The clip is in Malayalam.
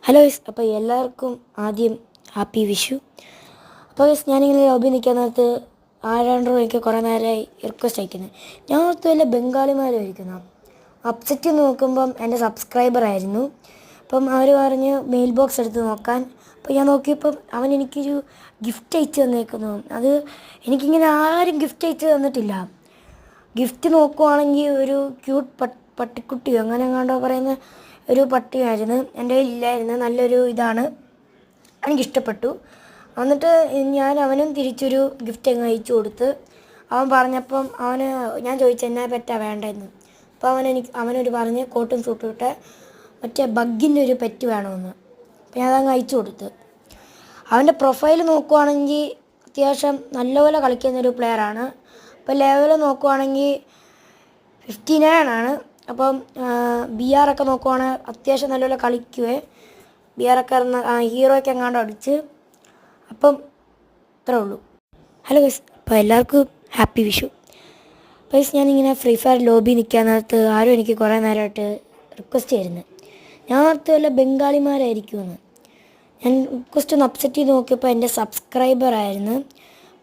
ഹലോ ഗൈസ്, അപ്പോൾ എല്ലാവർക്കും ആദ്യം ഹാപ്പി വിഷു. അപ്പോൾ ഗൈസ്, ഞാനിങ്ങനെ ലോബി നിൽക്കാൻ നേരത്ത് ആരാണ്ടോ എനിക്ക് കുറേ നേരമായി റിക്വസ്റ്റ് അയക്കുന്നത്. ഞാൻ ഓർത്ത് വല്ല ബംഗാളിമാരായിരിക്കുന്നു. അപ്സെറ്റ് നോക്കുമ്പം എൻ്റെ സബ്സ്ക്രൈബറായിരുന്നു. അപ്പം അവർ പറഞ്ഞ് മെയിൽ ബോക്സ് എടുത്ത് നോക്കാൻ. അപ്പോൾ ഞാൻ നോക്കിയപ്പം അവൻ എനിക്കൊരു ഗിഫ്റ്റ് അയച്ചു തന്നേക്കുന്നു. അത് എനിക്കിങ്ങനെ ആരും ഗിഫ്റ്റ് അയച്ചു തന്നിട്ടില്ല. ഗിഫ്റ്റ് നോക്കുവാണെങ്കിൽ ഒരു ക്യൂട്ട് പട്ടിക്കുട്ടിയോ അങ്ങനെ എങ്ങാണ്ടോ പറയുന്ന ഒരു പട്ടിയായിരുന്നു. എൻ്റെ കയ്യിലില്ലായിരുന്നു. നല്ലൊരു ഇതാണ്, എനിക്കിഷ്ടപ്പെട്ടു. എന്നിട്ട് അവനും തിരിച്ചൊരു ഗിഫ്റ്റ് അങ്ങ് അയച്ചു കൊടുത്ത്. അവൻ പറഞ്ഞപ്പം ഞാൻ ചോദിച്ചു എന്നാ പെറ്റാ വേണ്ടതെന്ന്. അപ്പോൾ അവനൊരു പറഞ്ഞ് കോട്ടും സൂട്ടും ഇട്ട് മറ്റേ ബഗ്ഗിൻ്റെ ഒരു പെറ്റ് വേണമെന്ന്. അപ്പോൾ ഞാൻ അതങ്ങ് അയച്ചു കൊടുത്ത്. അവൻ്റെ പ്രൊഫൈൽ നോക്കുവാണെങ്കിൽ അത്യാവശ്യം നല്ലപോലെ കളിക്കുന്നൊരു പ്ലെയറാണ്. അപ്പോൾ ലെവൽ നോക്കുവാണെങ്കിൽ 59 ആണ്. അപ്പം BR ഒക്കെ നോക്കുവാണെങ്കിൽ അത്യാവശ്യം നല്ലപോലെ കളിക്കുവേ. BR ഒക്കെ ഹീറോയ്ക്ക് എങ്ങാണ്ട് അടിച്ച്. അപ്പം ഇത്രേ ഉള്ളൂ. ഹലോ ഗൈസ്, അപ്പോൾ എല്ലാവർക്കും ഹാപ്പി വിഷു. ഗൈസ്, ഞാനിങ്ങനെ ഫ്രീ ഫയർ ലോബി നിൽക്കാൻ നേരത്ത് ആരും എനിക്ക് കുറേ നേരമായിട്ട് റിക്വസ്റ്റ് ചെയ്യുന്നത്. ഞാൻ ഓർത്ത് വല്ല ബംഗാളിമാരായിരിക്കുമെന്ന്. ഞാൻ റിക്വസ്റ്റ് ഒന്ന് അപ്സെറ്റ് ചെയ്ത് നോക്കിയപ്പോൾ എൻ്റെ സബ്സ്ക്രൈബറായിരുന്നു.